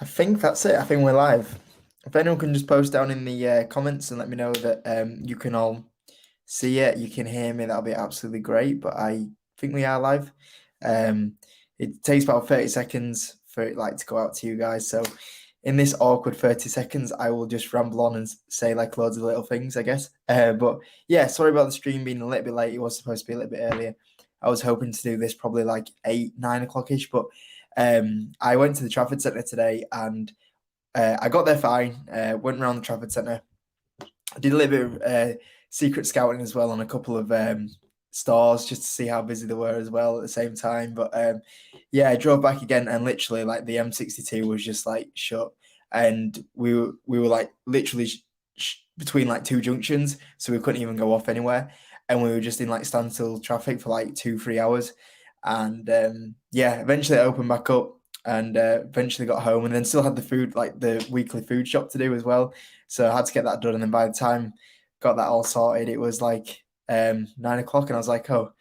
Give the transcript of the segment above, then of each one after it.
I think that's it. I think we're live. If anyone can just post down in the comments and let me know that you can all see it, you can hear me, that'll be absolutely great. But I think we are live. Um, it takes about 30 seconds for it like to go out to you guys. So in this awkward 30 seconds, I will just ramble on and say like loads of little things, I guess. But yeah, sorry about the stream being a little bit late. It was supposed to be a little bit earlier. I was hoping to do this probably like 8, 9 o'clock-ish, but I went to the Trafford Centre today and I got there fine. Went around the Trafford Centre. I did a little bit of secret scouting as well on a couple of stores just to see how busy they were as well at the same time. But yeah, I drove back again and literally like the M62 was just like shut, and we were like literally between like two junctions, so we couldn't even go off anywhere, and we were just in like standstill traffic for like 2, 3 hours. And yeah, eventually it opened back up and eventually got home, and then still had the food, like the weekly food shop to do as well. So I had to get that done. And then by the time got that all sorted, it was like 9 o'clock, and I was like, oh,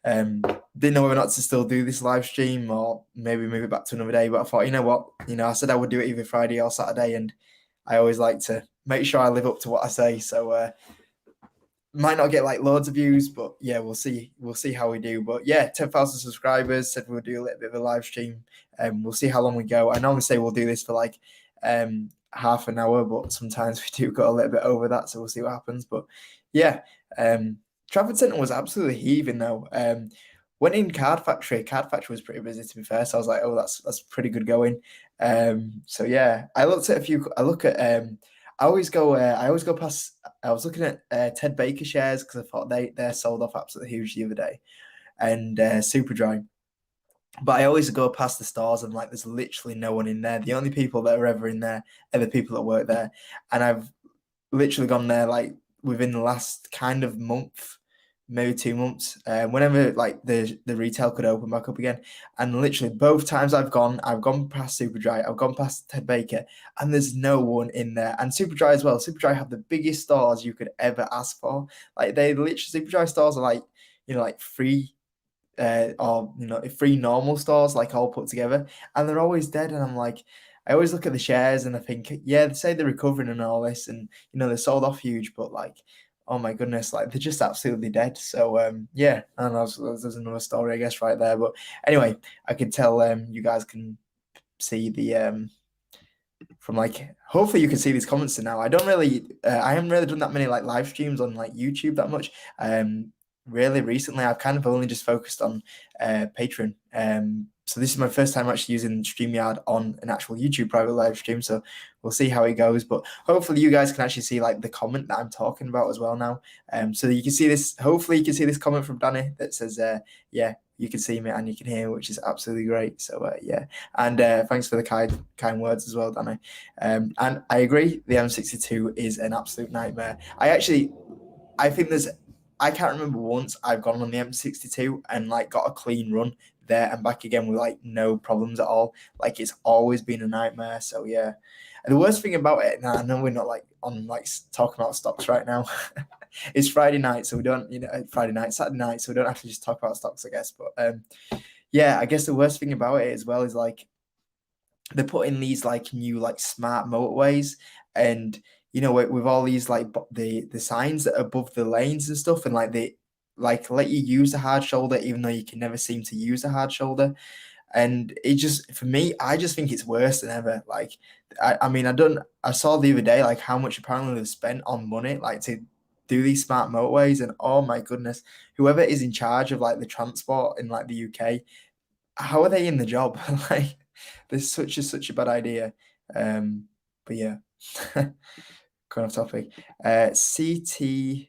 didn't know whether or not to still do this live stream or maybe move it back to another day. But I thought, you know what, I said I would do it either Friday or Saturday, and I always like to make sure I live up to what I say. So might not get like loads of views, but yeah, we'll see. We'll see how we do. But yeah, 10,000 subscribers. Said we'll do a little bit of a live stream. We'll see how long we go. I normally say we'll do this for like half an hour, but sometimes we do go a little bit over that, so we'll see what happens. But yeah, Trafford Centre was absolutely heaving though. Went in Card Factory. Card Factory was pretty busy, to be fair. So I was like, oh, that's pretty good going. So yeah, I looked at a few. I look at. I always go past. I was looking at Ted Baker shares because I thought they're sold off absolutely huge the other day, and Superdry. But I always go past the stores and like there's literally no one in there. The only people that are ever in there are the people that work there. And I've literally gone there like within the last kind of month, maybe 2 months, whenever like the retail could open back up again. And literally both times I've gone past Superdry, I've gone past Ted Baker, and there's no one in there. And Superdry as well. Superdry have the biggest stores you could ever ask for. Like they literally Superdry stores are like, like free or free normal stores like all put together, and they're always dead. And I'm like, I always look at the shares and I think, yeah, they say they're recovering and all this, and they're sold off huge, but like, oh my goodness, like they're just absolutely dead. So yeah, and there's another story I guess right there. But anyway, I could tell you guys can see the from like, hopefully you can see these comments now. I haven't really done that many like live streams on like YouTube that much. Really recently I've kind of only just focused on Patreon. So this is my first time actually using StreamYard on an actual YouTube private live stream. So we'll see how it goes. But hopefully you guys can actually see like the comment that I'm talking about as well now. So you can see this, hopefully you can see this comment from Danny that says, yeah, you can see me and you can hear me, which is absolutely great. So yeah, and thanks for the kind words as well, Danny. And I agree, the M62 is an absolute nightmare. I think I can't remember once I've gone on the M62 and like got a clean run there and back again with like no problems at all. Like it's always been a nightmare. So yeah. And the worst thing about it, now I know we're not like on like talking about stocks right now. It's Friday night, so we don't, Saturday night, so we don't have to just talk about stocks, I guess. But yeah, I guess the worst thing about it as well is like they're putting these like new like smart motorways, and with all these like the signs that are above the lanes and stuff, and like they like let you use the hard shoulder even though you can never seem to use the hard shoulder. And it just, for me, I just think it's worse than ever. Like I mean, I saw the other day like how much apparently they've spent on money like to do these smart motorways, and oh my goodness, whoever is in charge of like the transport in like the UK, how are they in the job? Like, this is such a bad idea. But yeah, kind of topic. CTXR.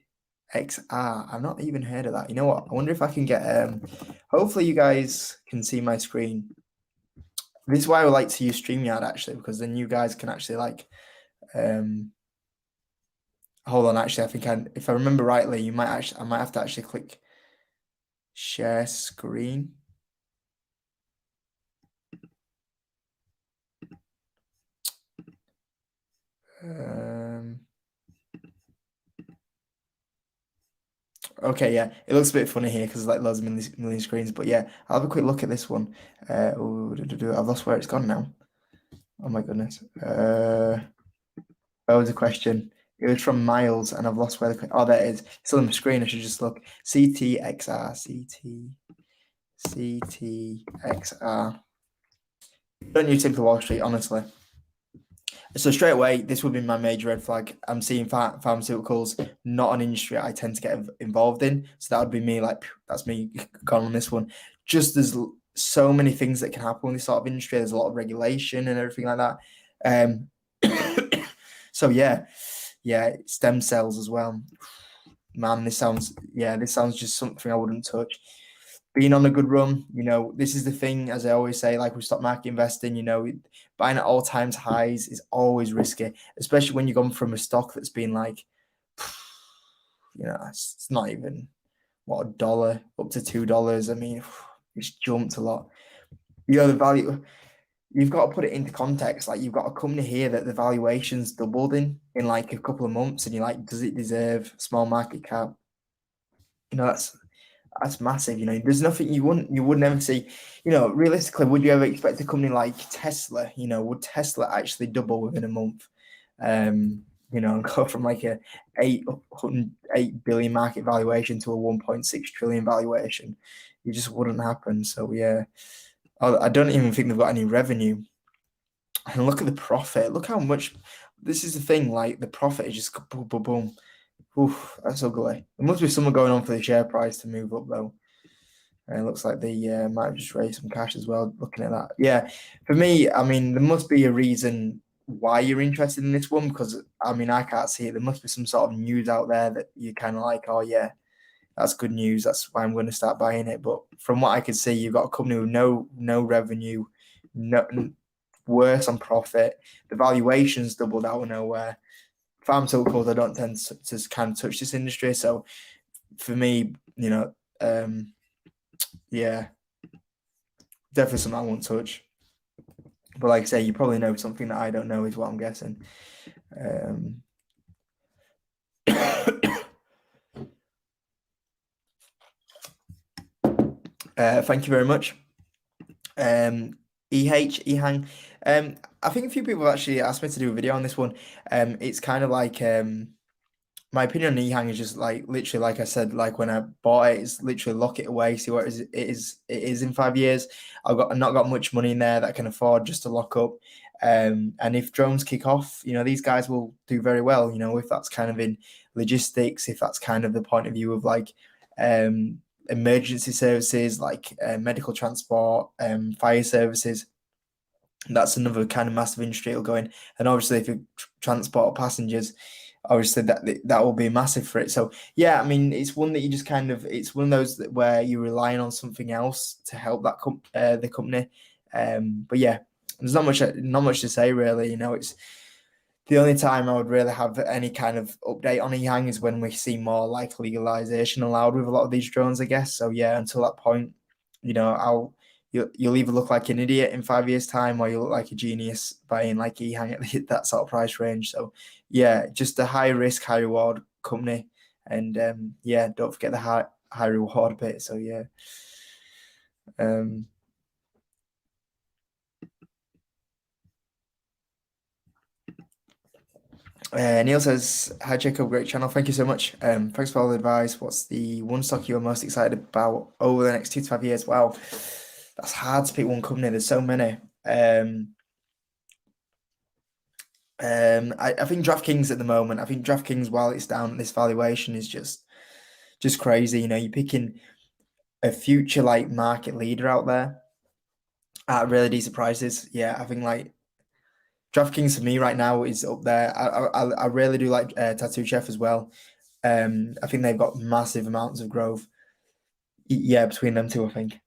I've not even heard of that. You know what? I wonder if I can get. Hopefully, you guys can see my screen. This is why I would like to use StreamYard actually, because then you guys can actually like. Hold on, actually, I think if I remember rightly, I might have to actually click share screen. Okay, yeah, it looks a bit funny here because like loads of million screens, but yeah, I'll have a quick look at this one. I've lost where it's gone now. Oh my goodness. What was the question? It was from Miles, and I've lost where the. Oh, there it is. It's still on the screen. I should just look. CTXR. CTXR. Don't use Typical Wall Street, honestly. So straight away, this would be my major red flag. I'm seeing pharmaceuticals, not an industry I tend to get involved in. So that would be me, like, that's me gone on this one. Just there's so many things that can happen in this sort of industry. There's a lot of regulation and everything like that. So yeah, stem cells as well. Man, this sounds just something I wouldn't touch. Being on a good run, this is the thing, as I always say, like with stock market investing, buying at all times highs is always risky, especially when you've gone from a stock that's been like, it's not even what, $1 up to $2. I mean, it's jumped a lot. The value, you've got to put it into context. Like, you've got a company here that the valuation's doubled in like a couple of months, and you're like, does it deserve small market cap? That's massive. There's nothing you would never see. Realistically, would you ever expect a company like Tesla? Would Tesla actually double within a month? And go from like a 8 billion market valuation to a 1.6 trillion valuation. It just wouldn't happen. So yeah, I don't even think they've got any revenue. And look at the profit. Look how much. This is the thing. Like, the profit is just boom, boom, boom. Oof, that's ugly. There must be something going on for the share price to move up, though. And it looks like they might have just raised some cash as well, looking at that. Yeah, for me, I mean, there must be a reason why you're interested in this one, because, I mean, I can't see it. There must be some sort of news out there that you're kind of like, oh, yeah, that's good news. That's why I'm going to start buying it. But from what I can see, you've got a company with no revenue, worse on profit. The valuation's doubled out of nowhere. Pharmaceuticals, I don't tend to kind of touch this industry. So for me, yeah, definitely something I won't touch. But like I say, you probably know something that I don't know, is what I'm guessing. Thank you very much. Ehang. I think a few people have actually asked me to do a video on this one. It's kind of like my opinion on Ehang is just like, literally, like I said, like when I bought it, it's literally lock it away, see what it is in 5 years. I've not got much money in there that I can afford just to lock up. And if drones kick off, these guys will do very well. If that's kind of in logistics, if that's kind of the point of view of like emergency services, like medical transport, fire services. That's another kind of massive industry it'll go in. And obviously, if you transport passengers, obviously that will be massive for it. So yeah, I mean, it's one that you just it's one of those where you're relying on something else to help that the company. But yeah, there's not much to say really. It's the only time I would really have any kind of update on Ehang is when we see more like legalization allowed with a lot of these drones, I guess. So yeah, until that point, you'll either look like an idiot in 5 years' time, or you look like a genius buying like Ehang at that sort of price range. So yeah, just a high risk, high reward company, and yeah, don't forget the high reward bit. So yeah. Neil says, hi Jacob, great channel. Thank you so much. Thanks for all the advice. What's the one stock you're most excited about over the next 2 to 5 years? Wow, that's hard to pick one company. There's so many. I think DraftKings at the moment. I think DraftKings, while it's down, this valuation is just crazy. You're picking a future like market leader out there at really decent prices. Yeah, I think like DraftKings for me right now is up there. I really do like Tattoo Chef as well. I think they've got massive amounts of growth. Yeah, between them two, I think.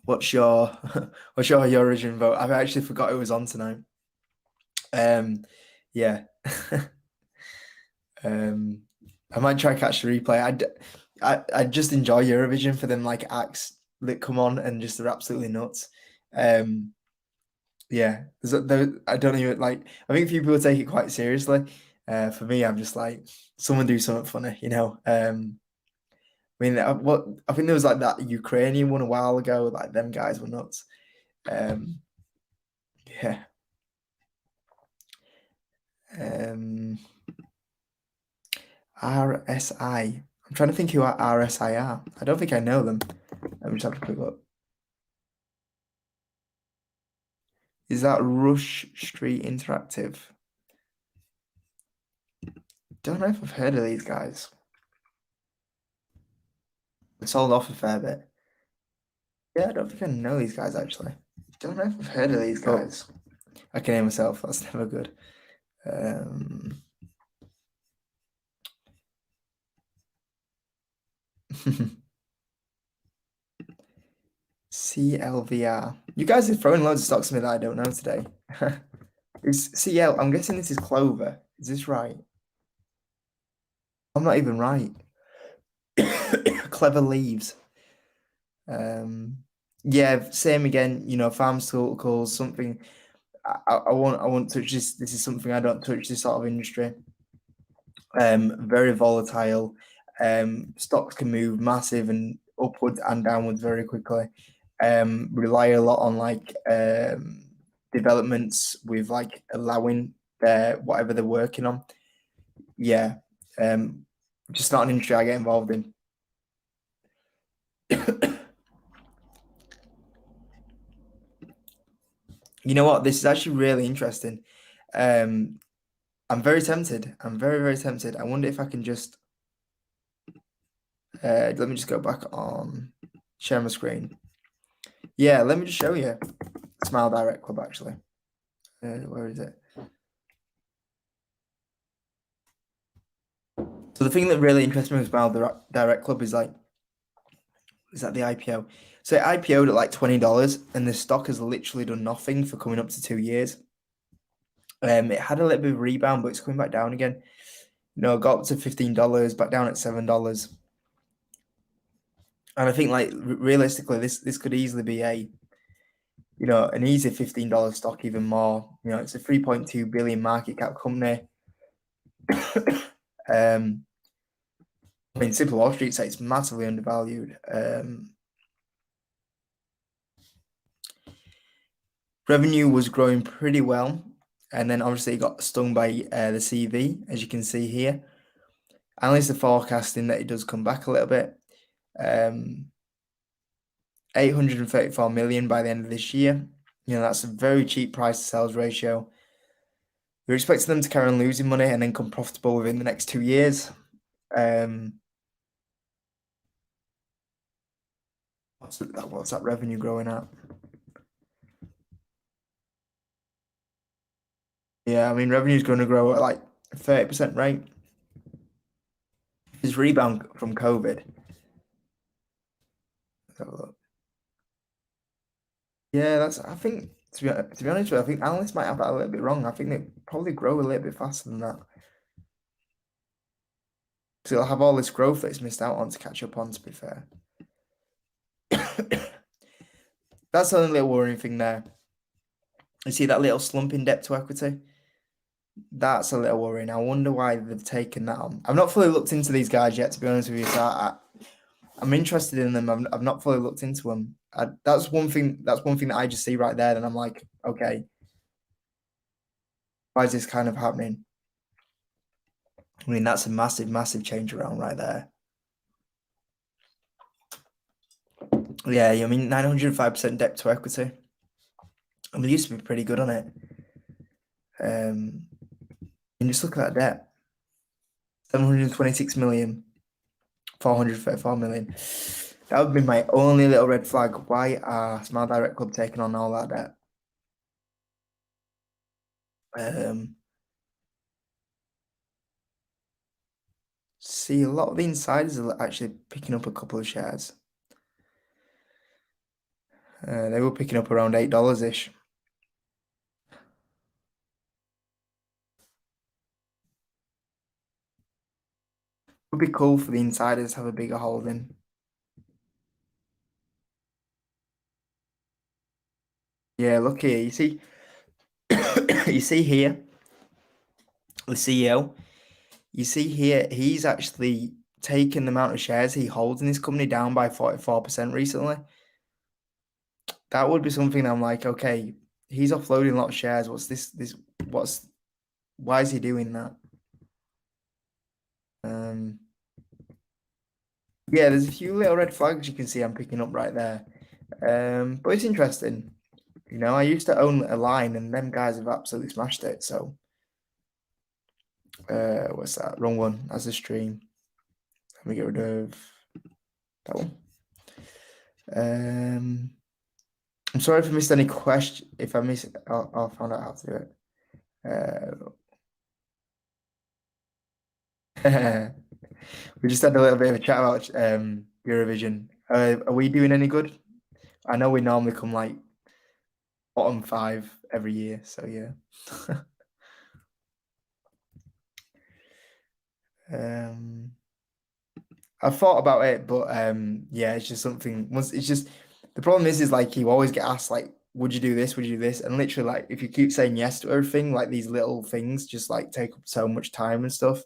What's your origin vote? I've actually forgot it was on tonight. Yeah. I might try catch the replay. I just enjoy Eurovision for them like acts that come on and just are absolutely nuts. Yeah, I don't even like. I think few people take it quite seriously. For me, I'm just like, someone do something funny, I mean, I think there was like that Ukrainian one a while ago. Like them guys were nuts. Yeah. RSI. I'm trying to think who RSI are. I don't think I know them. Let me just have a quick look. Is that Rush Street Interactive? Don't know if I've heard of these guys. They sold off a fair bit. Yeah, I don't think I know these guys actually. Don't know if I've heard of these guys. I can name myself. That's never good. CLVR. You guys are throwing loads of stocks at me that I don't know today. It's CL. I'm guessing this is Clover. Is this right? I'm not even right. Clever Leaves. Yeah, same again. You know, pharmaceuticals, something. I won't touch this. This is something I don't touch. This sort of industry. Very volatile. Stocks can move massive and upwards and downwards very quickly. Rely a lot on like developments with like allowing their whatever they're working on. Yeah. Just not an industry I get involved in. You know what? This is actually really interesting. I'm very tempted. I'm very, very tempted. I wonder if I can just let me just go back on share my screen. Yeah, let me just show you SmileDirectClub actually. Where is it? So the thing that really interests me with SmileDirectClub is like, is that the IPO? So it IPO'd at like $20 and the stock has literally done nothing for coming up to 2 years. It had a little bit of a rebound, but it's coming back down again. You know, got up to $15, back down at $7. And I think like realistically, this could easily be an easy $15 stock, even more. You know, it's a 3.2 billion market cap company. I mean, Simple Wall Street say it's massively undervalued. Revenue was growing pretty well, and then obviously it got stung by the CV, as you can see here. Analysts are forecasting that it does come back a little bit. 834 million by the end of this year. You know, that's a very cheap price to sales ratio. We're expecting them to carry on losing money and then come profitable within the next 2 years. What's that revenue growing at? Yeah, I mean, revenue is going to grow at like 30% rate. His rebound from COVID. Let's have a look. Yeah, I think, to be honest with you, I think analysts might have that a little bit wrong. I think they probably grow a little bit faster than that. So it'll have all this growth that it's missed out on to catch up on, to be fair. That's the only little worrying thing there. You see that little slump in debt to equity? That's a little worrying. I wonder why they've taken that on. I've not fully looked into these guys yet, to be honest with you. So I'm interested in them. I've not fully looked into them. That's one thing that I just see right there, and I'm like, okay, why is this kind of happening? I mean, that's a massive, massive change around right there. Yeah, I mean, 905% debt to equity. I mean, it used to be pretty good on it. And just look at that debt. 726 million, 434 million. That would be my only little red flag. Why are SmileDirectClub taking on all that debt? See, a lot of the insiders are actually picking up a couple of shares. They were picking up around $8-ish. Would be cool for the insiders to have a bigger holding. Yeah, look here. You see, you see here, the CEO. You see here, he's actually taken the amount of shares he holds in this company down by 44% recently. That would be something I'm like, okay, he's offloading a lot of shares. What's this why is he doing that? Yeah, there's a few little red flags you can see I'm picking up right there. But it's interesting. You know, I used to own a line and them guys have absolutely smashed it. So what's that? Wrong one. That's a stream. Let me get rid of that one. I'm sorry if I missed any question. If I miss it, I'll find out how to do it. We just had a little bit of a chat about Eurovision. Are we doing any good? I know we normally come like bottom 5 every year, so yeah. I've thought about it, but yeah, it's just something. It's just the problem is like you always get asked like, would you do this? Would you do this? And literally, like, if you keep saying yes to everything, like these little things just like take up so much time and stuff.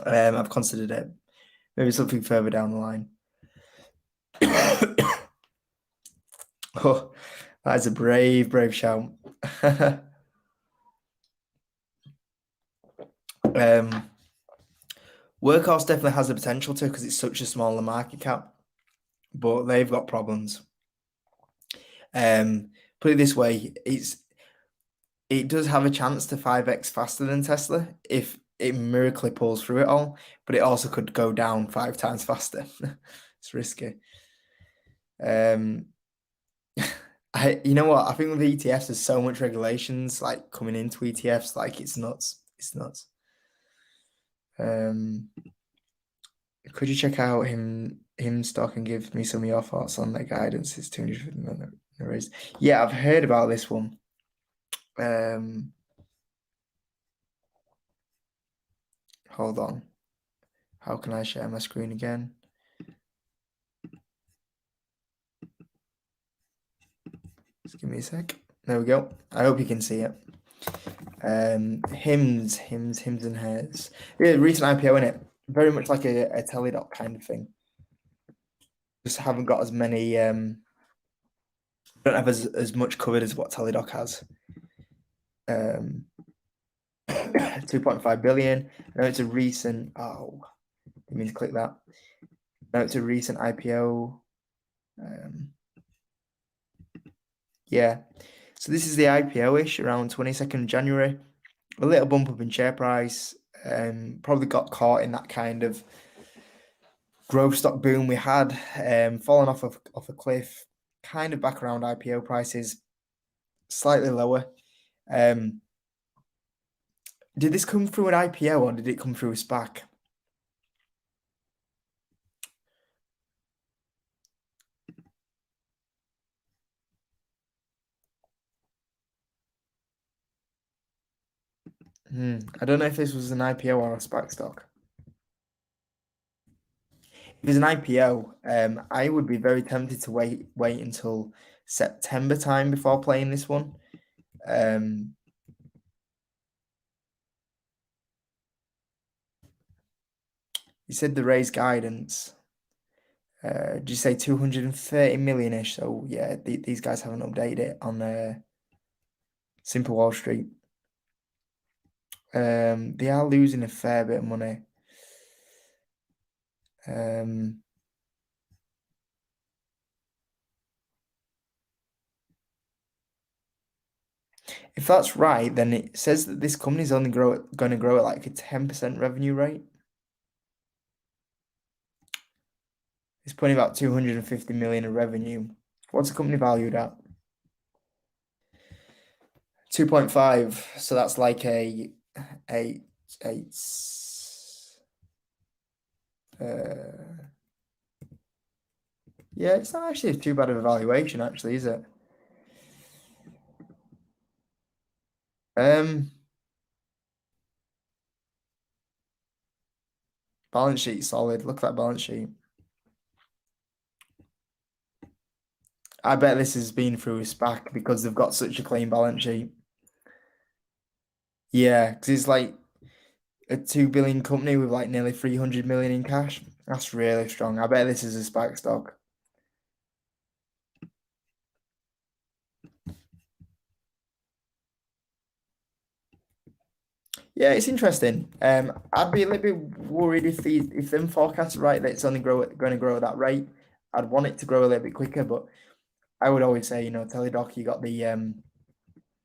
I've considered it. Maybe something further down the line. Oh, that is a brave shout. Workhorse definitely has the potential to because it's such a smaller market cap, but they've got problems. Put it this way, it does have a chance to 5x faster than Tesla if it miraculously pulls through it all, but it also could go down 5 times faster. It's risky. You know what? I think with ETFs, there's so much regulations like coming into ETFs, like it's nuts. It's nuts. Could you check out him stock and give me some of your thoughts on the guidance? It's 250 million raise. Yeah, I've heard about this one. Hold on. How can I share my screen again? Just give me a sec. There we go. I hope you can see it. Hims and hers. Yeah, recent IPO in it. Very much like a Teledoc kind of thing. Just haven't got as many. Don't have as much covered as what Teledoc has. 2.5 billion. I know it's a recent. Oh, you mean to click that? No, it's a recent IPO. Yeah. So this is the IPO-ish around 22nd January. A little bump up in share price. Probably got caught in that kind of growth stock boom we had, falling off a cliff, kind of back around IPO prices, slightly lower. Did this come through an IPO or did it come through a SPAC? I don't know if this was an IPO or a SPAC stock. If it was an IPO, I would be very tempted to wait until September time before playing this one. You said the raised guidance. Did you say 230 million-ish? So yeah, these guys haven't updated it on Simple Wall Street. They are losing a fair bit of money. If that's right, then it says that this company is only going to grow at like a 10% revenue rate. It's putting about 250 million in revenue. What's the company valued at? 2.5. So that's like a yeah, it's not actually too bad of a valuation, actually, is it? Balance sheet solid. Look at that balance sheet. I bet this has been through a SPAC because they've got such a clean balance sheet. Yeah, because it's like a 2 billion company with like nearly 300 million in cash. That's really strong. I bet this is a SPAC stock. Yeah, it's interesting. I'd be a little bit worried if them forecasts are right that it's only going to grow at that rate. I'd want it to grow a little bit quicker, but I would always say, Teledoc, you got the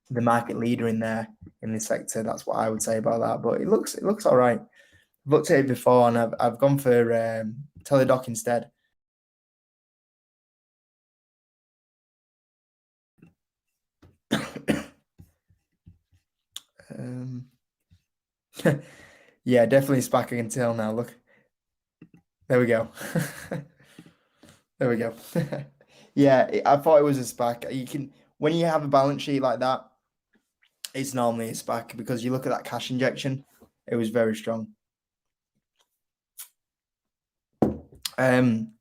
market leader in there in this sector. That's what I would say about that. But it looks all right. I've looked at it before, and I've gone for Teledoc instead. Um, yeah, definitely SPAC. I can tell now. Look, there we go. There we go. Yeah, I thought it was a SPAC. You can when you have a balance sheet like that, it's normally a SPAC because you look at that cash injection, it was very strong. Um,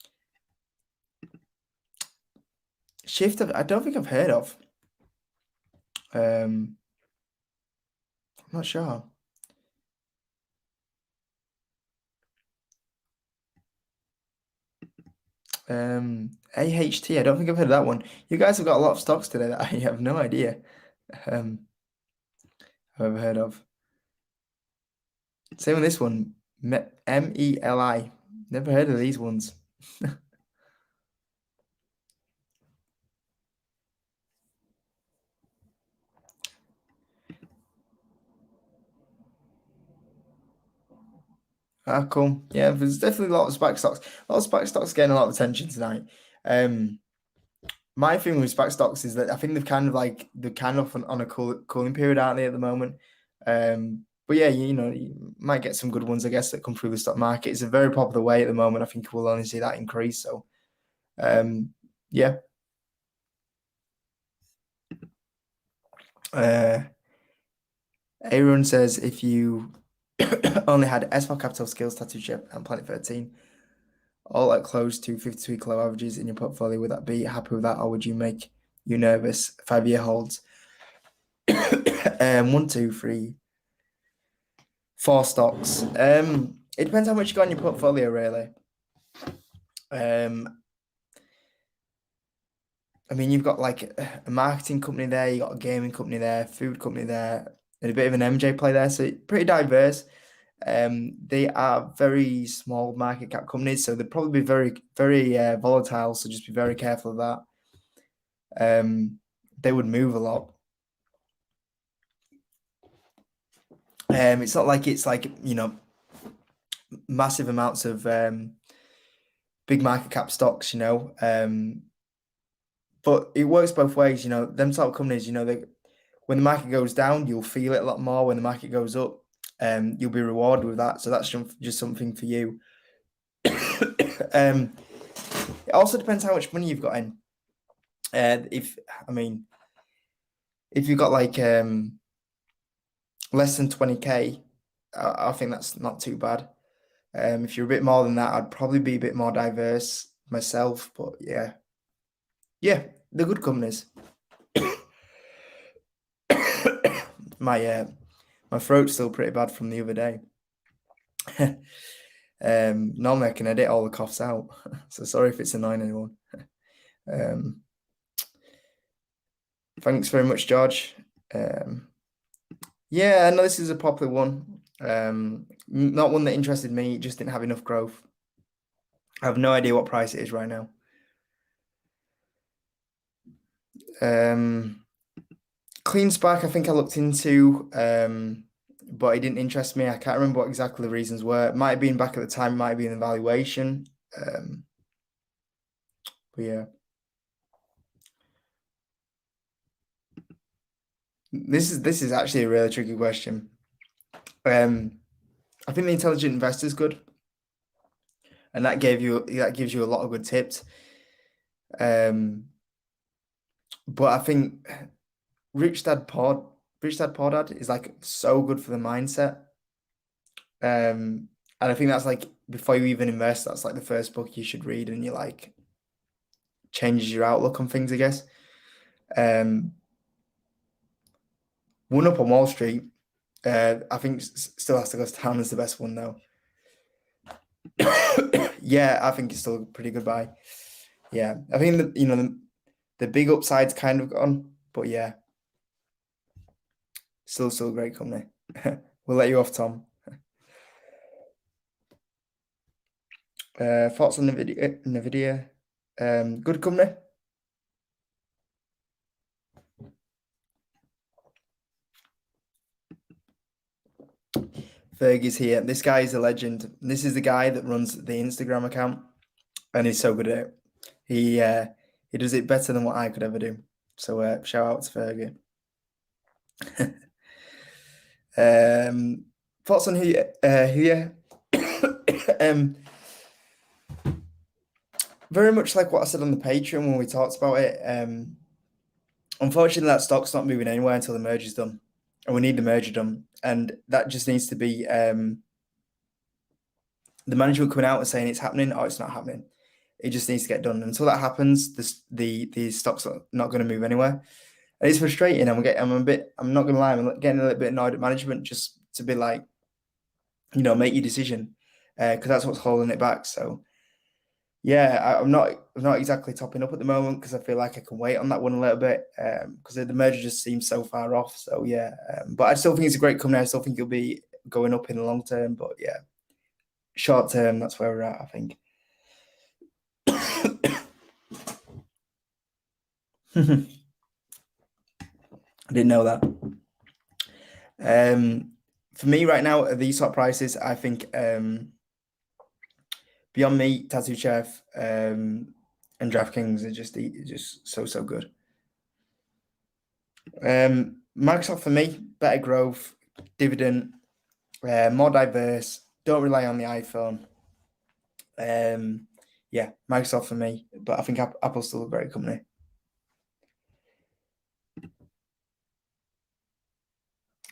Shift, I don't think I've heard of. I'm not sure. AHT, I don't think I've heard of that one. You guys have got a lot of stocks today that I have no idea I've ever heard of. Same with this one, MELI. Never heard of these ones. Ah, cool. Yeah, there's definitely a lot of SPAC stocks. A lot of SPAC stocks getting a lot of attention tonight. My thing with SPAC stocks is that I think they're kind of on a cooling period, aren't they, at the moment? But yeah, you might get some good ones, I guess, that come through the stock market. It's a very popular way at the moment. I think we'll only see that increase. So, yeah. Aaron says if you only had S4 Capital Skills Tattoo Chip and Planet 13, all at close to 52-week low averages in your portfolio, would that be happy with that, or would you make you nervous? 5-year holds. 1, 2, 3, 4 stocks. It depends how much you got in your portfolio, really. I mean, you've got like a marketing company there, you got a gaming company there, food company there, and a bit of an MJ play there. So pretty diverse. They are very small market cap companies, so they'd probably be very, very volatile. So just be very careful of that. They would move a lot. It's not like it's like massive amounts of big market cap stocks, but it works both ways. Them type of companies, they when the market goes down, you'll feel it a lot more. When the market goes up, you'll be rewarded with that. So that's just something for you. It also depends how much money you've got in. If you've got like less than 20K, I think that's not too bad. If you're a bit more than that, I'd probably be a bit more diverse myself. But yeah, they're good companies. My throat's still pretty bad from the other day. Normally I can edit all the coughs out, so sorry if it's annoying anyone. Thanks very much, George. Yeah, I know this is a popular one. Not one that interested me, it just didn't have enough growth. I have no idea what price it is right now. Clean SPAC, I think I looked into, but it didn't interest me. I can't remember what exactly the reasons were. It might have been back at the time, it might have been the valuation. But yeah. This is actually a really tricky question. I think the intelligent investor is good, and that gives you a lot of good tips. But I think Rich Dad Poor Dad is like so good for the mindset. And I think that's like before you even invest, that's like the first book you should read, and you like changes your outlook on things, I guess. One Up on Wall Street I think still has to go down as the best one though. Yeah, I think it's still a pretty good buy. Yeah, I think that the big upside's kind of gone, but yeah, still a great company. We'll let you off, Tom. Thoughts on Nvidia? Good company. Fergie's here. This guy is a legend. This is the guy that runs the Instagram account, and he's so good at it. He does it better than what I could ever do. So shout out to Fergie. Thoughts on who you very much like what I said on the Patreon when we talked about it. Unfortunately, that stock's not moving anywhere until the merger's done, and we need the merger done, and that just needs to be the management coming out and saying it's happening or it's not happening. It just needs to get done. Until that happens, the stock's not going to move anywhere. And it's frustrating. I'm not going to lie, I'm getting a little bit annoyed at management just to be like, make your decision, because that's what's holding it back. So yeah, I'm not exactly topping up at the moment because I feel like I can wait on that one a little bit, because the merger just seems so far off. So yeah, but I still think it's a great company. I still think it'll be going up in the long term. But yeah, short term, that's where we're at, I think. I didn't know that. For me right now, at these top prices, I think Beyond Meat, Tattoo Chef, and DraftKings are just so good. Microsoft for me, better growth, dividend, more diverse. Don't rely on the iPhone. Yeah, Microsoft for me, but I think Apple's still a great company.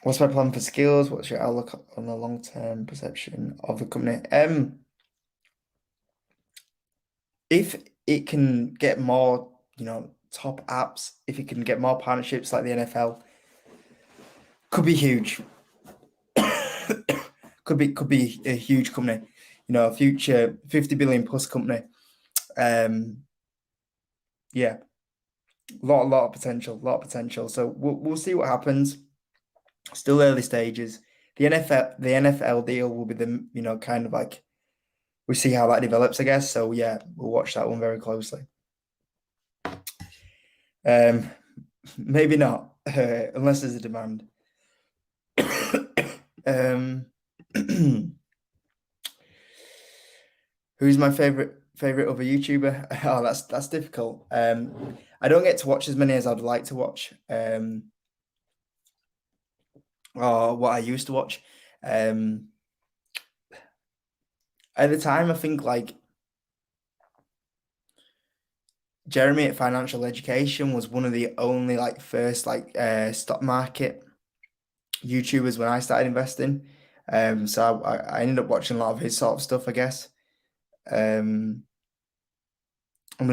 What's my plan for skills? What's your outlook on the long-term perception of the company? If it can get more, top apps, if it can get more partnerships like the NFL, could be huge. could be a huge company, a future 50 billion plus company. Yeah, lot of potential. So we'll see what happens. Still early stages. The NFL deal will be the kind of like, we see how that develops, I guess. So yeah, we'll watch that one very closely. Maybe not, unless there's a demand. Who's my favorite other YouTuber? Oh, that's difficult. I don't get to watch as many as I'd like to watch. Or what I used to watch. At the time, I think like Jeremy at Financial Education was one of the only like first like stock market YouTubers when I started investing. So I ended up watching a lot of his sort of stuff, I guess. I mean,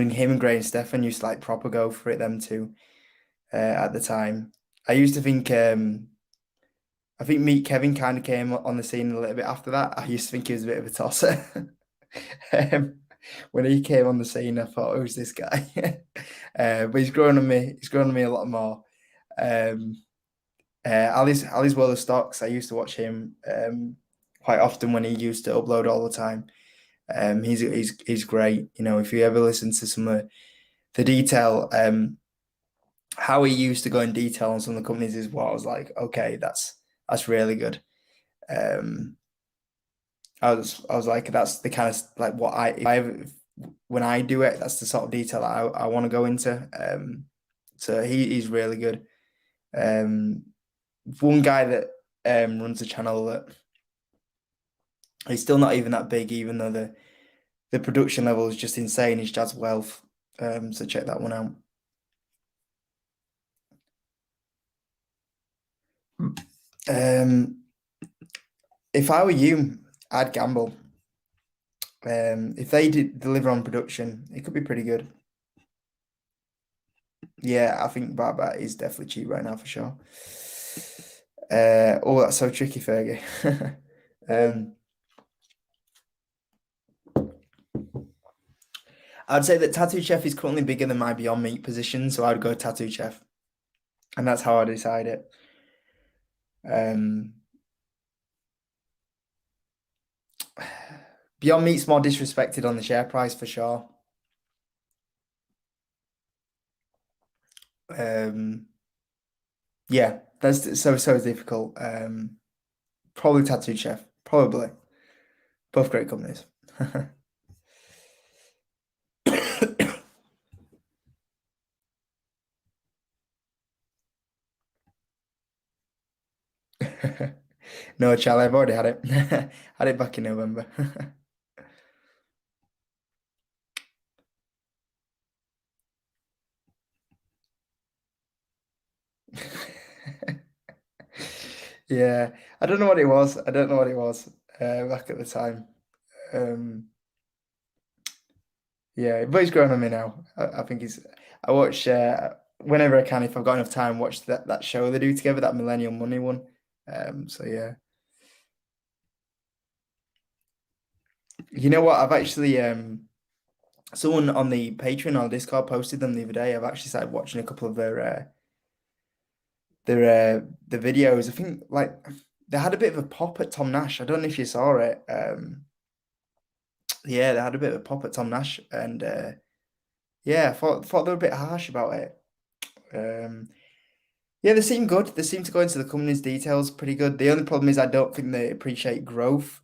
him and Gray and Stefan used to like proper go for it, them two, at the time. I used to think, I think Meet Kevin kind of came on the scene a little bit after that. I used to think he was a bit of a tosser. When he came on the scene, I thought, who's this guy? But he's grown on me. He's grown on me a lot more. Ali's World of Stocks. I used to watch him quite often when he used to upload all the time. He's great. If you ever listen to some of the detail, how he used to go in detail on some of the companies is what I was like, okay, that's really good. I was like, that's the kind of like what when I do it, that's the sort of detail that I want to go into. So he's really good. One guy that runs the channel that he's still not even that big, even though the production level is just insane. Is Jazz Wealth. So check that one out. If I were you, I'd gamble. If they deliver on production, it could be pretty good. Yeah, I think Baba is definitely cheap right now for sure. Oh, that's so tricky, Fergie. Um, I'd say that Tattoo Chef is currently bigger than my Beyond Meat position, so I'd go Tattoo Chef, and that's how I decide it. Um, Beyond Meat's more disrespected on the share price for sure. Um, yeah, that's so difficult. Probably Tattoo Chef, probably both great companies. No, Charlie, I've already had it. Had it back in November. Yeah, I don't know what it was. I don't know what it was back at the time. Um, yeah, but he's grown on me now. I think he's. I watch whenever I can, if I've got enough time, watch that show they do together, that Millennial Money one. So yeah, you know what? I've actually someone on the Patreon or Discord posted them the other day. I've actually started watching a couple of the videos. I think like they had a bit of a pop at Tom Nash. I don't know if you saw it. Yeah, they had a bit of a pop at Tom Nash, and yeah, I thought they were a bit harsh about it. Um, yeah, they seem good. They seem to go into the company's details pretty good. The only problem is I don't think they appreciate growth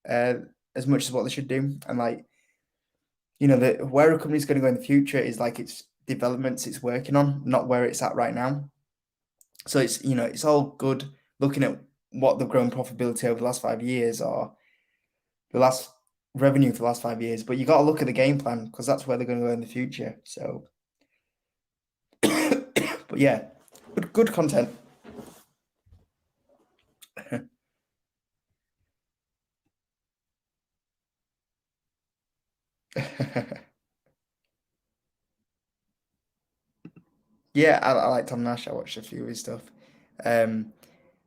uh, as much as what they should do. And like, where a company's going to go in the future is like its developments it's working on, not where it's at right now. So it's all good looking at what they've grown profitability over the last 5 years or the last revenue for the last 5 years, but you got to look at the game plan because that's where they're going to go in the future. So, but yeah, good content. Yeah, I like Tom Nash. I watched a few of his stuff. Um,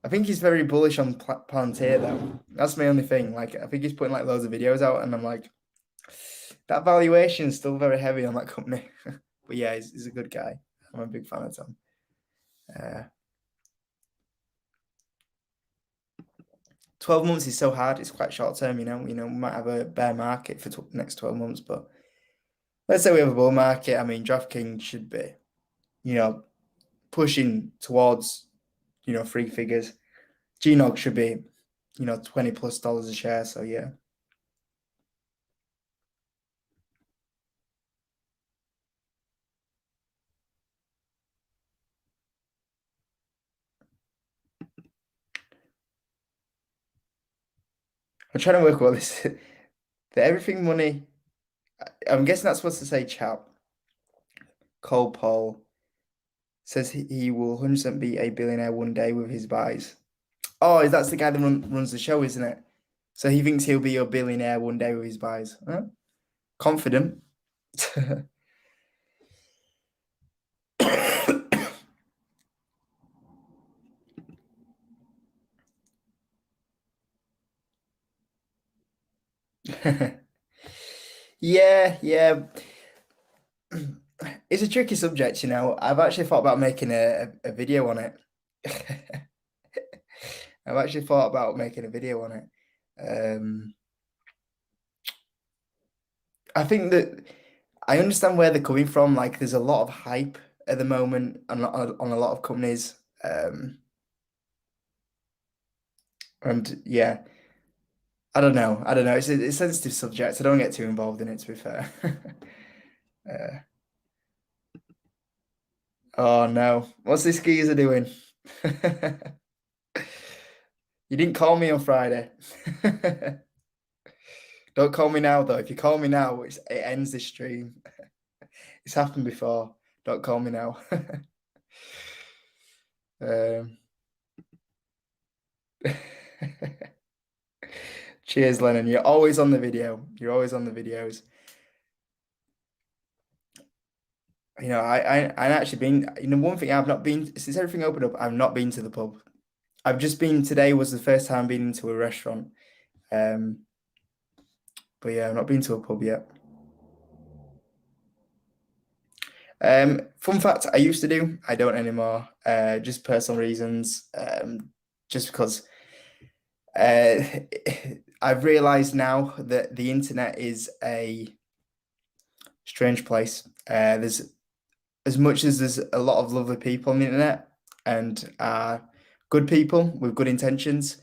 I think he's very bullish on Palantir though. That's my only thing. Like, I think he's putting like loads of videos out, and I'm like, that valuation is still very heavy on that company. But yeah, he's a good guy. I'm a big fan of Tom. Uh, 12 months is so hard. It's quite short term, we might have a bear market for next 12 months, but let's say we have a bull market. I mean, DraftKings should be, you know, pushing towards, three figures. GNOG should be, $20+ a share. So yeah. I'm trying to work all this. The everything money. I'm guessing that's supposed to say chat. Cole Paul says he will 100% be a billionaire one day with his buys. Oh, that's the guy that runs the show, isn't it? So he thinks he'll be a billionaire one day with his buys. Huh? Confident. Yeah, yeah. It's a tricky subject. I've actually thought about making a video on it. I've actually thought about making a video on it. I think that I understand where they're coming from. Like, there's a lot of hype at the moment on a lot of companies. And yeah, I don't know. I don't know. It's a sensitive subject. I don't get too involved in it, to be fair. Uh, oh no. What's this geezer doing? You didn't call me on Friday. Don't call me now, though. If you call me now, it ends this stream. It's happened before. Don't call me now. Um, cheers, Lennon. You're always on the video. You're always on the videos. I actually been, one thing I've not been, since everything opened up, I've not been to the pub. I've just been today was the first time being into a restaurant. Um, but yeah, I've not been to a pub yet. Fun fact, I used to do, I don't anymore. Just personal reasons. Just because uh, I've realized now that the internet is a strange place. There's as much as there's a lot of lovely people on the internet and good people with good intentions,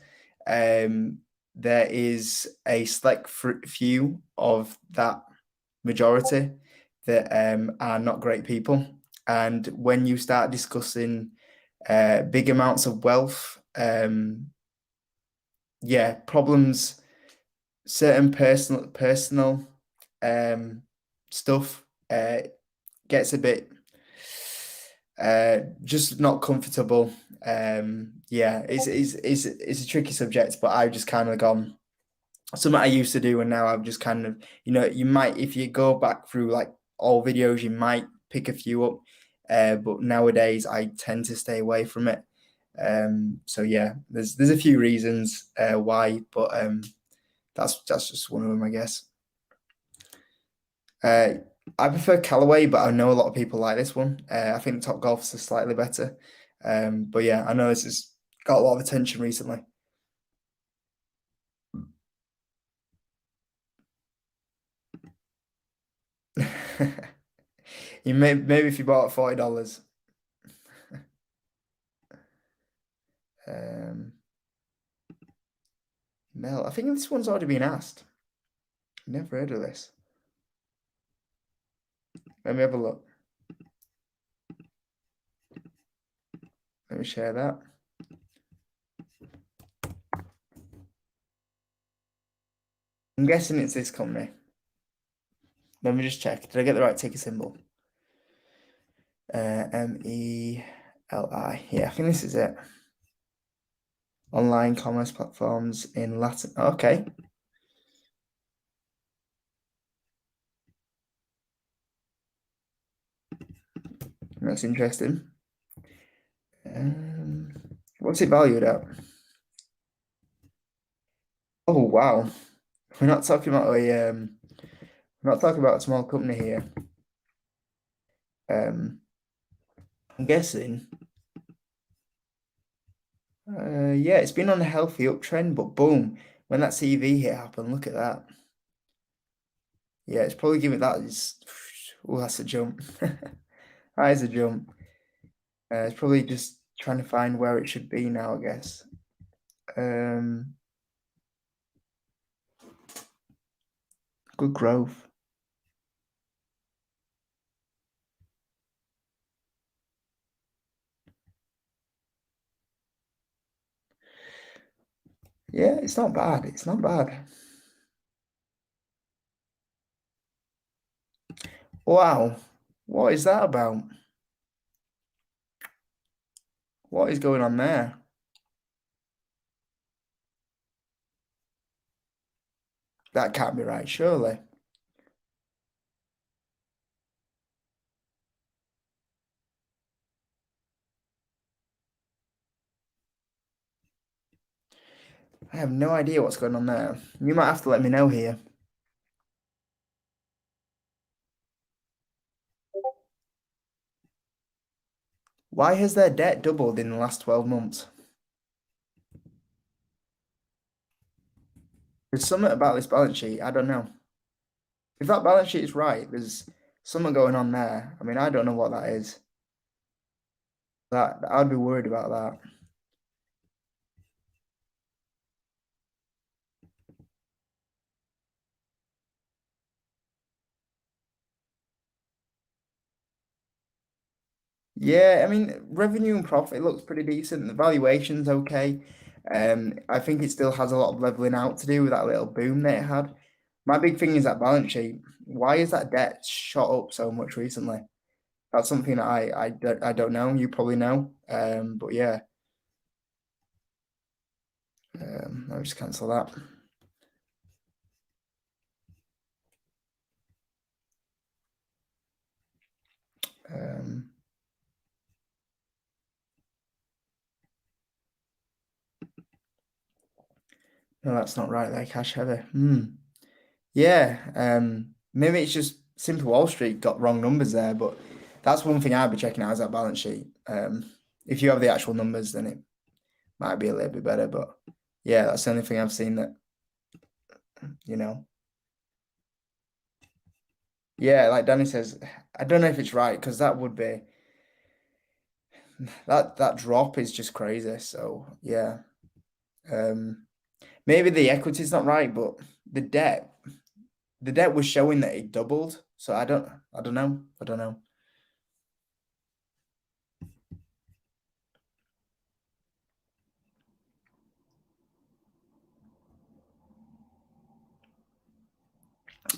um, there is a select few of that majority that are not great people. And when you start discussing big amounts of wealth, yeah, problems, certain personal um, stuff gets a bit just not comfortable. Yeah, it's a tricky subject, but I've just kind of gone something I used to do, and now I've just kind of, you might, if you go back through like all videos, you might pick a few up, but nowadays I tend to stay away from it. So yeah, there's a few reasons why, but that's just one of them, I guess. Uh, I prefer Callaway, but I know a lot of people like this one. I think Top Golf's are slightly better. But yeah, I know this has got a lot of attention recently. You maybe if you bought $40. Um, Mel, I think this one's already been asked. Never heard of this. Let me have a look. Let me share that. I'm guessing it's this company. Let me just check. Did I get the right ticker symbol? MELI. Yeah, I think this is it. Online commerce platforms in Latin. Okay. That's interesting. Um, what's it valued at? Oh wow. We're not talking about we're not talking about a small company here. Um, I'm guessing. Yeah, it's been on a healthy uptrend, but boom, when that CV hit happened, look at that. Yeah, it's probably giving that is. Oh, that's a jump. That is a jump. It's probably just trying to find where it should be now, I guess. Um, Good growth. Yeah, it's not bad. It's not bad. Wow. What is that about? What is going on there? That can't be right, surely. I have no idea what's going on there. You might have to let me know here. Why has their debt doubled in the last 12 months? There's something about this balance sheet. I don't know. If that balance sheet is right, there's something going on there. I mean, I don't know what that is. That I'd be worried about that. Yeah, I mean, revenue and profit looks pretty decent. The valuation's okay. I think it still has a lot of leveling out to do with that little boom that it had. My big thing is that balance sheet. Why is that debt shot up so much recently? That's something that I don't know. You probably know. But yeah, I'll just cancel that. Um, No, that's not right. They're cash heavy. Yeah. Maybe it's just simple Wall Street got wrong numbers there, but that's one thing I'd be checking out is that balance sheet. If you have the actual numbers, then it might be a little bit better. But yeah, that's the only thing I've seen that, you know. Yeah, like Danny says, I don't know if it's right because that would be that drop is just crazy. So yeah. Um Maybe the equity's not right, but the debt the debt was showing that it doubled. So I don't know. I don't know.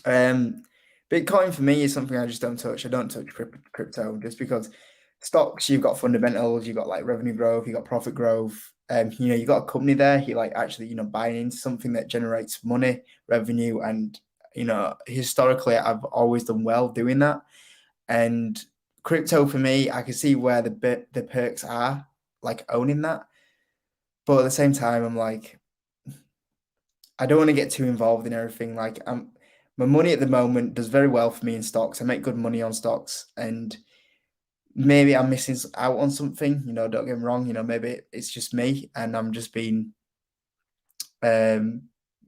Um, Bitcoin for me is something I just don't touch. I don't touch crypto just because stocks, you've got fundamentals, you've got like revenue growth, you've got profit growth. You've got a company there, you like actually, buying into something that generates money, revenue, and historically I've always done well doing that. And crypto for me, I can see where the perks are, like owning that. But at the same time, I'm like, I don't want to get too involved in everything. Like my money at the moment does very well for me in stocks. I make good money on stocks, and maybe I'm missing out on something. Don't get me wrong. Maybe it's just me, and I'm just being um,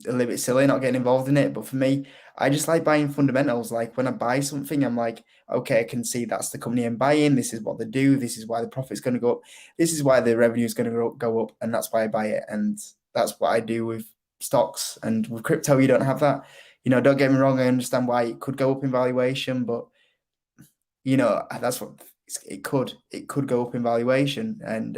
a little bit silly not getting involved in it. But for me, I just like buying fundamentals. Like when I buy something, I'm like, okay, I can see that's the company I'm buying. This is what they do. This is why the profit's going to go up. This is why the revenue is going to go up, and that's why I buy it. And that's what I do with stocks. And with crypto, you don't have that. Don't get me wrong. I understand why it could go up in valuation, but that's what it could go up in valuation, and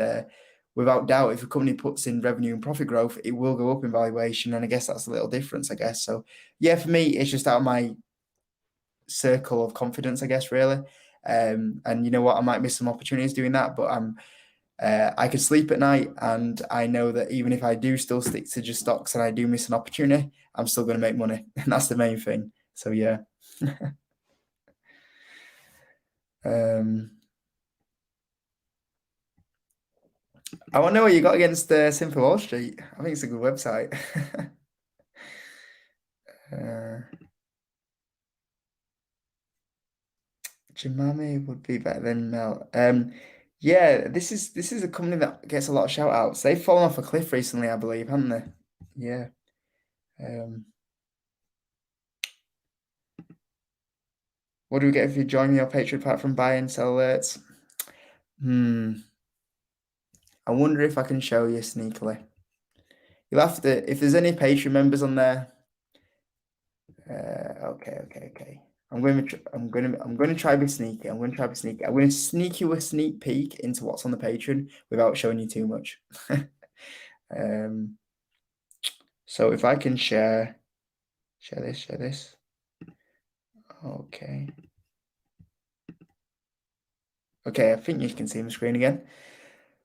without doubt, if a company puts in revenue and profit growth, it will go up in valuation, and I guess that's a little difference, I guess. So yeah, for me, it's just out of my circle of confidence, I guess, really. And you know what, I might miss some opportunities doing that, but I could sleep at night, and I know that even if I do still stick to just stocks and I do miss an opportunity, I'm still going to make money, and that's the main thing. So yeah. um I want to know what you got against Simple Wall Street. I think it's a good website. uh, Jemami would be better than Mel. Yeah, this is a company that gets a lot of shout outs. They've fallen off a cliff recently, I believe, haven't they? Yeah. Um, what do we get if you join me on Patreon apart from buy and sell alerts? Hmm. I wonder if I can show you sneakily. You'll have to, if there's any Patreon members on there. Okay. I'm going to try to be sneaky. I'm going to try to be sneaky. I'm going to sneak you a sneak peek into what's on the Patreon without showing you too much. um, so if I can share this. Okay. Okay, I think you can see my screen again.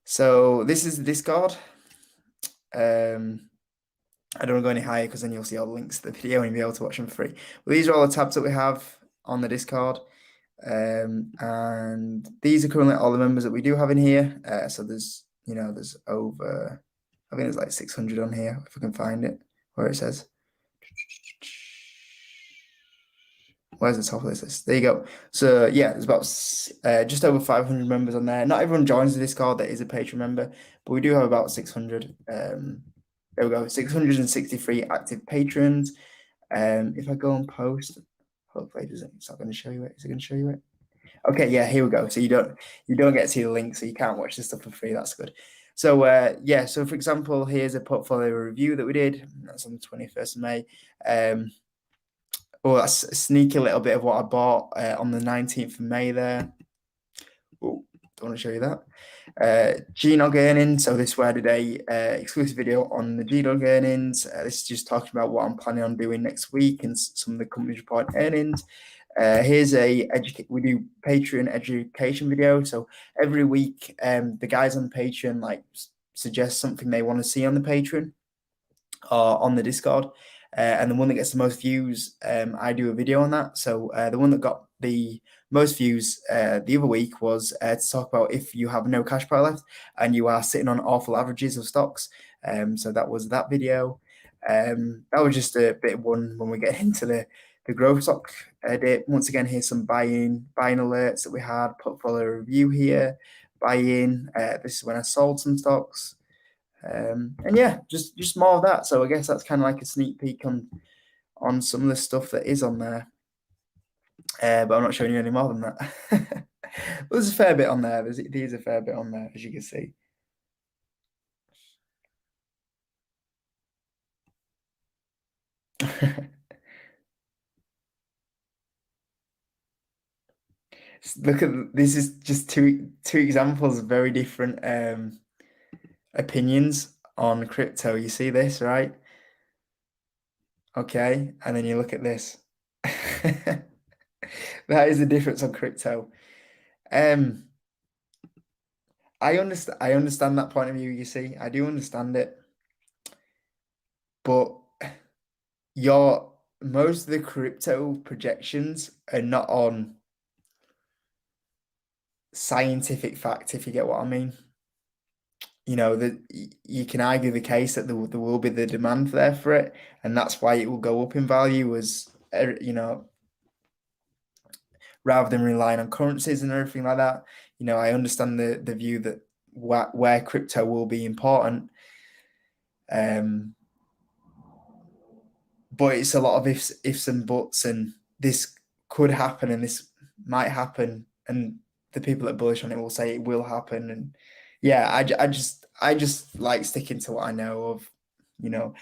So this is the Discord. I don't want to go any higher because then you'll see all the links to the video and you'll be able to watch them for free. Well, these are all the tabs that we have on the Discord. And these are currently all the members that we do have in here. So there's over, I think there's like 600 on here, if I can find it, where it says. Where's the top of this list? There you go. So yeah, there's about just over 500 members on there. Not everyone joins the Discord that is a Patreon member, but we do have about 600. There we go, 663 active patrons. If I go and post, hopefully it's not going to show you it. Is it going to show you it? Okay, yeah, here we go. So you don't get to see the link, so you can't watch this stuff for free. That's good. So yeah, so for example, here's a portfolio review that we did. That's on the 21st of May. That's a sneaky little bit of what I bought on the 19th of May there. Oh, don't want to show you that. GNOG earnings. So this is where I did a exclusive video on the GNOG earnings. This is just talking about what I'm planning on doing next week and some of the companies report earnings. Here's we do Patreon education video. So every week, the guys on Patreon like suggest something they want to see on the Patreon or on the Discord. And the one that gets the most views, I do a video on that. So the one that got the most views the other week was to talk about if you have no cash pile left and you are sitting on awful averages of stocks. So that was that video. That was just a bit of one when we get into the growth stock edit. Once again, here's some buying alerts that we had. Portfolio review here, buy in. This is when I sold some stocks. And yeah, just more of that. So I guess that's kind of like a sneak peek on some of the stuff that is on there. But I'm not showing you any more than that. There's a fair bit on there. There's a fair bit on there, as you can see. Look at this is just two examples of very different opinions on crypto. You see this, right? Okay, and then you look at this. That is the difference on crypto. Um, I understand that point of view, you see. I do understand it. But your most of the crypto projections are not on scientific fact, if you get what I mean. You know, that you can argue the case that there will be the demand there for it, and that's why it will go up in value as you know, rather than relying on currencies and everything like that. You know, I understand the view that where crypto will be important, um, but it's a lot of ifs and buts, and this could happen and this might happen, and the people that are bullish on it will say it will happen, and yeah, I just like sticking to what I know of, you know.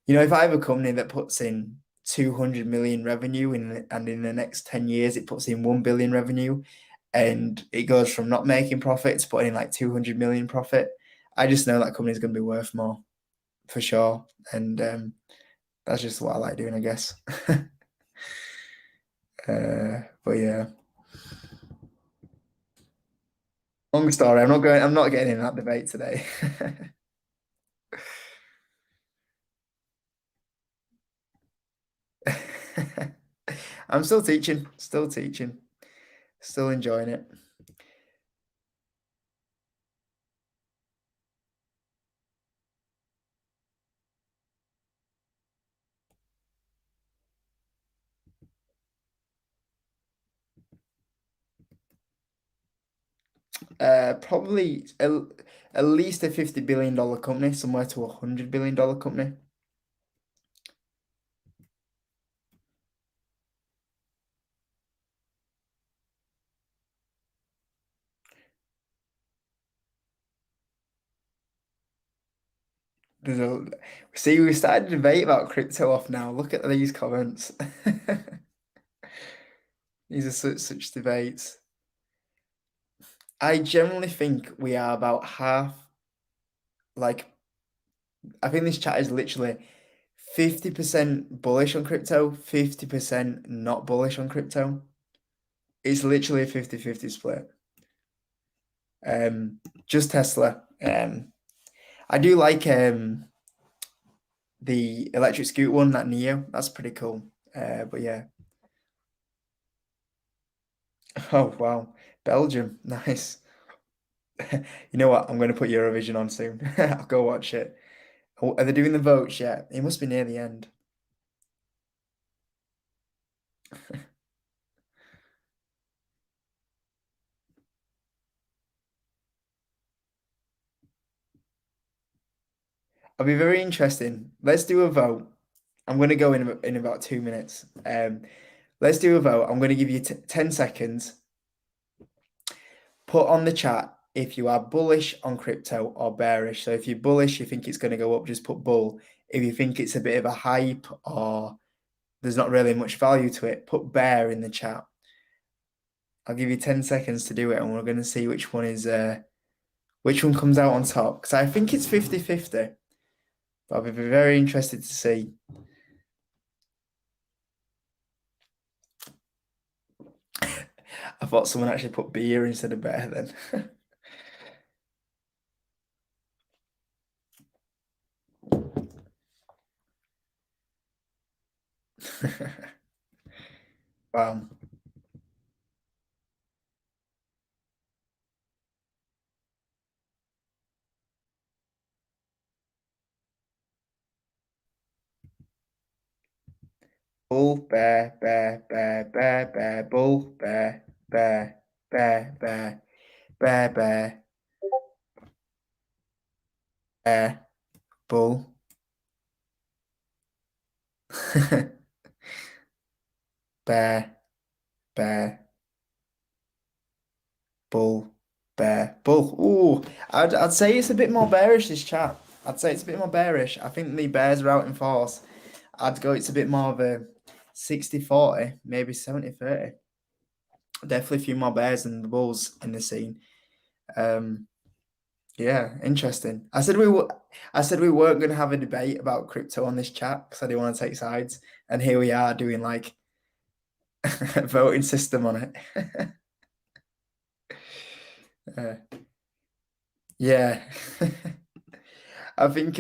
If I have a company that puts in 200 million revenue and in the next 10 years it puts in 1 billion revenue and it goes from not making profit to putting in like 200 million profit, I just know that company is going to be worth more for sure. And that's just what I like doing, I guess. But yeah, long story. I'm not getting in that debate today. I'm still teaching, still enjoying it. Probably at least a $50 billion company, somewhere to $100 billion company. There's a See, we started a debate about crypto off now. Look at these comments. These are such debates. I generally think we are about half. Like, I think this chat is literally 50% bullish on crypto, 50% not bullish on crypto. It's literally a 50-50 split. Just Tesla. I do like the electric scooter one, that Neo. That's pretty cool. But yeah. Oh wow. Belgium. Nice. You know what? I'm going to put Eurovision on soon. I'll go watch it. Oh, are they doing the votes yet? It must be near the end. I'll be very interesting. Let's do a vote. I'm going to go in about 2 minutes. Let's do a vote. I'm going to give you 10 seconds. Put on the chat if you are bullish on crypto or bearish. So if you're bullish, you think it's going to go up, just put bull. If you think it's a bit of a hype or there's not really much value to it, put bear in the chat. I'll give you 10 seconds to do it, and we're going to see which one comes out on top. Because I think it's 50-50. But I'll be very interested to see. I thought someone actually put beer instead of bear then. Wow. bull, bear, bear, bear, bear, bear, bull, bear, bear, bear, bear, bear, bear, bear, bull. Bear, bear, bull, bear, bull. Ooh, I'd say it's a bit more bearish, this chat. I'd say it's a bit more bearish. I think the bears are out in force. I'd go it's a bit more of a 60-40, maybe 70-30. Definitely a few more bears than the bulls in the scene. Yeah, interesting. I said we weren't going to have a debate about crypto on this chat because I didn't want to take sides, and here we are doing like a voting system on it. Uh, yeah, I think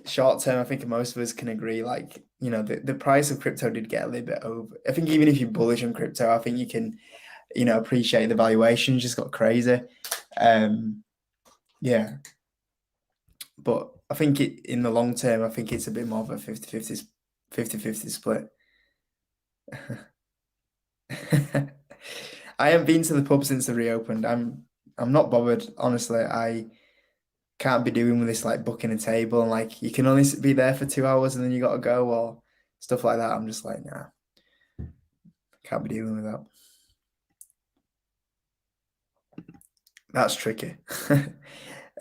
short term, I think most of us can agree. Like the price of crypto did get a little bit over. I think even if you're bullish on crypto, I think you can appreciate the valuation just got crazy. Yeah, but I think in the long term, I think it's a bit more of a 50-50 split. I haven't been to the pub since they reopened. I'm not bothered, honestly. I can't be doing with this like booking a table and like you can only be there for 2 hours and then you gotta go or stuff like that. I'm just like, nah, can't be dealing with that. That's tricky.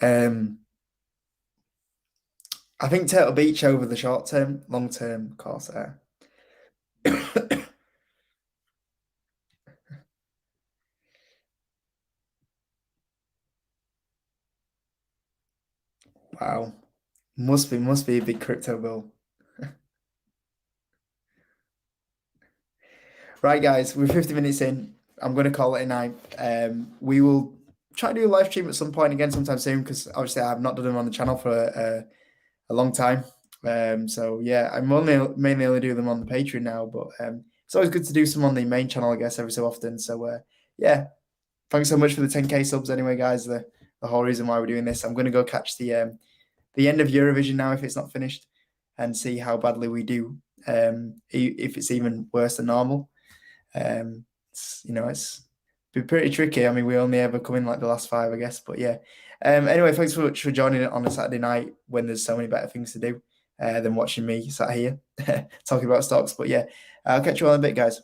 I think Turtle Beach over the short term, long term, Corsair. Wow. Must be a big crypto bull. Right, guys, we're 50 minutes in. I'm going to call it a night. We will try to do a live stream at some point again sometime soon because obviously I've not done them on the channel for a long time. So yeah, I'm mainly only doing them on the Patreon now, but it's always good to do some on the main channel, I guess, every so often. So yeah, thanks so much for the 10K subs anyway, guys. The whole reason why we're doing this. I'm going to go catch the end of Eurovision now if it's not finished and see how badly we do. If it's even worse than normal. It's been pretty tricky. I mean, we only ever come in like the last 5, I guess. But yeah. Anyway, thanks so much for joining on a Saturday night when there's so many better things to do than watching me sat here talking about stocks. But yeah, I'll catch you on a bit, guys.